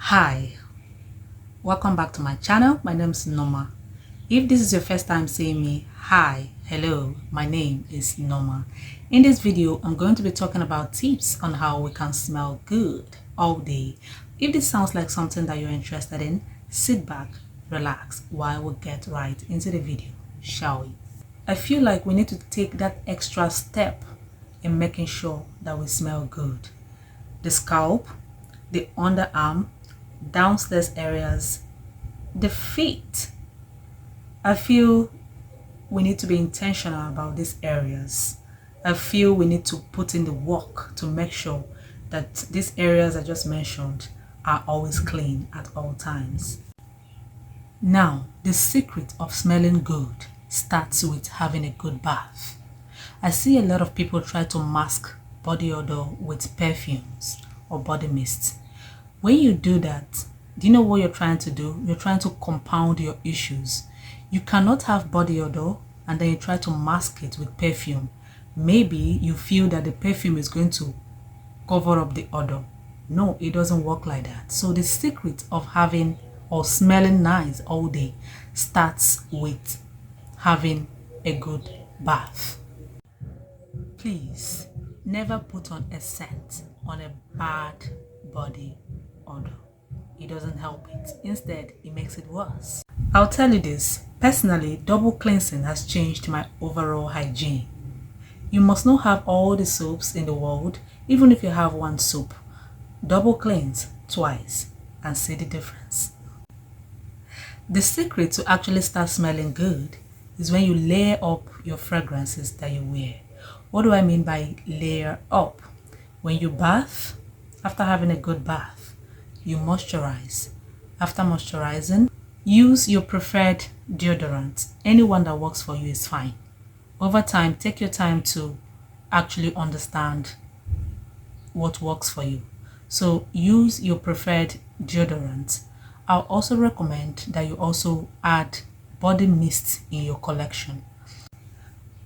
Hi, welcome back to my channel. My name is Norma. If this is your first time seeing me, hi, hello, my name is Norma. In this video, I'm going to be talking about tips on how we can smell good all day. If this sounds like something that you're interested in, sit back, relax while we get right into the video, shall we? I feel like we need to take that extra step in making sure that we smell good. The scalp, the underarm, downstairs areas, the feet. I feel we need to be intentional about these areas. I feel we need to put in the work to make sure that these areas I just mentioned are always clean at all times. Now, the secret of smelling good starts with having a good bath. I see a lot of people try to mask body odor with perfumes or body mist. When you do that, do you know what you're trying to do? You're trying to compound your issues. You cannot have body odor and then you try to mask it with perfume. Maybe you feel that the perfume is going to cover up the odor. No, it doesn't work like that. So the secret of having or smelling nice all day starts with having a good bath. Please never put on a scent on a bad body odor. It doesn't help it. Instead, it makes it worse. I'll tell you this. Personally, double cleansing has changed my overall hygiene. You must not have all the soaps in the world. Even if you have one soap, double cleanse twice and see the difference. The secret to actually start smelling good is when you layer up your fragrances that you wear. What do I mean by layer up? When you bath, after having a good bath, you moisturize. After moisturizing, use your preferred deodorant. Anyone that works for you is fine. Over time, take your time to actually understand what works for you. So use your preferred deodorant. I'll also recommend that you also add body mist in your collection.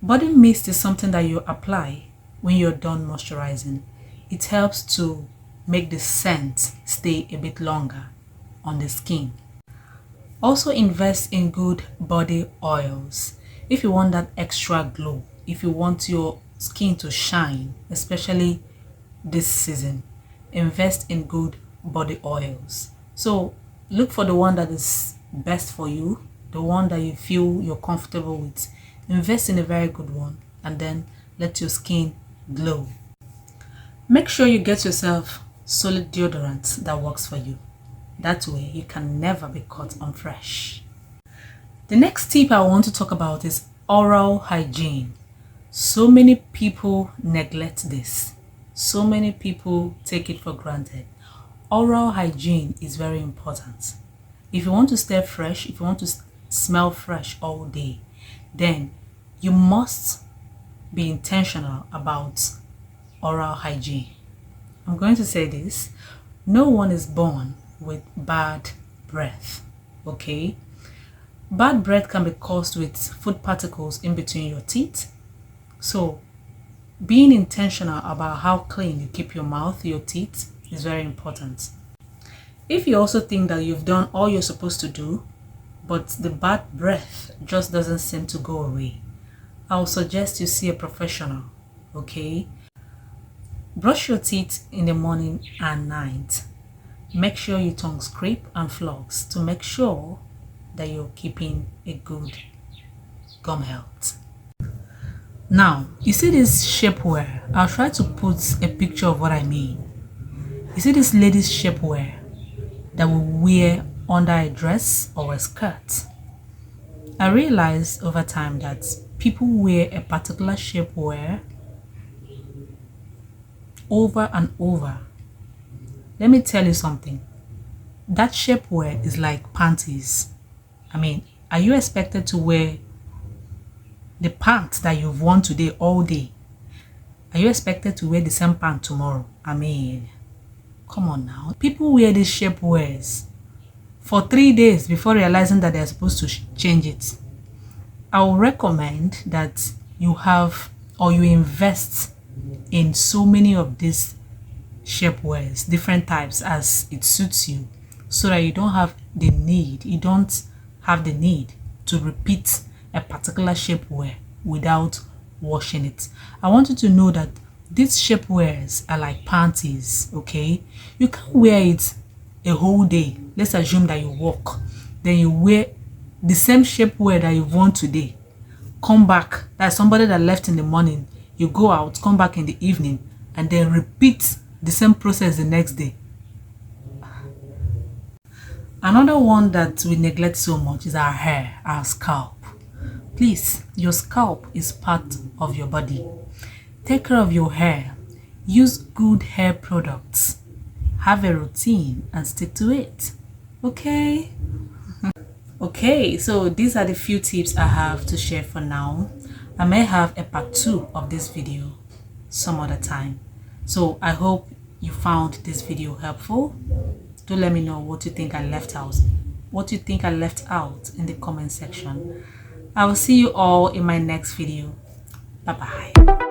Body mist is something that you apply when you're done moisturizing. It helps to make the scent stay a bit longer on the skin. Also invest in good body oils. If you want that extra glow, if you want your skin to shine, especially this season, invest in good body oils. So look for the one that is best for you, the one that you feel you're comfortable with. Invest in a very good one and then let your skin glow. Make sure you get yourself solid deodorant that works for you. That way you can never be caught unfresh. The next tip I want to talk about is oral hygiene. So many people neglect this. So many people take it for granted. Oral hygiene is very important. If you want to stay fresh, if you want to smell fresh all day, then you must be intentional about oral hygiene. I'm going to say this. No one is born with bad breath, okay? Bad breath can be caused with food particles in between your teeth. So being intentional about how clean you keep your mouth, your teeth is very important. If you also think that you've done all you're supposed to do, but the bad breath just doesn't seem to go away, I'll suggest you see a professional, okay? Brush your teeth in the morning and night. Make sure you tongue scrape and floss to make sure that you're keeping a good gum health. Now, you see this shapewear? I'll try to put a picture of what I mean. You see this ladies shapewear that we wear under a dress or a skirt? I realized over time that people wear a particular shapewear over and over. Let me tell you something. That shapewear is like panties. I mean, are you expected to wear the pants that you've worn today all day? Are you expected to wear the same pant tomorrow? I mean, come on now. People wear these shapewears for 3 days before realizing that they're supposed to change it. I will recommend that you have or you invest in so many of these shapewears, different types as it suits you. so that you don't have the need to repeat a particular shapewear without washing it. I want you to know that these shapewears are like panties, okay? You can't wear it a whole day. Let's assume that you walk, then you wear the same shapewear that you've worn today, come back, that's somebody that left in the morning, you go out, come back in the evening, and then repeat the same process the next day. Another one that we neglect so much is our hair, our scalp. Please, your scalp is part of your body. Take care of your hair. Use good hair products. Have a routine and stick to it. Okay? Okay, so these are the few tips I have to share for now. I may have a part 2 of this video some other time. So I hope you found this video helpful. Do let me know what you think I left out. In the comment section. I will see you all in my next video. Bye bye.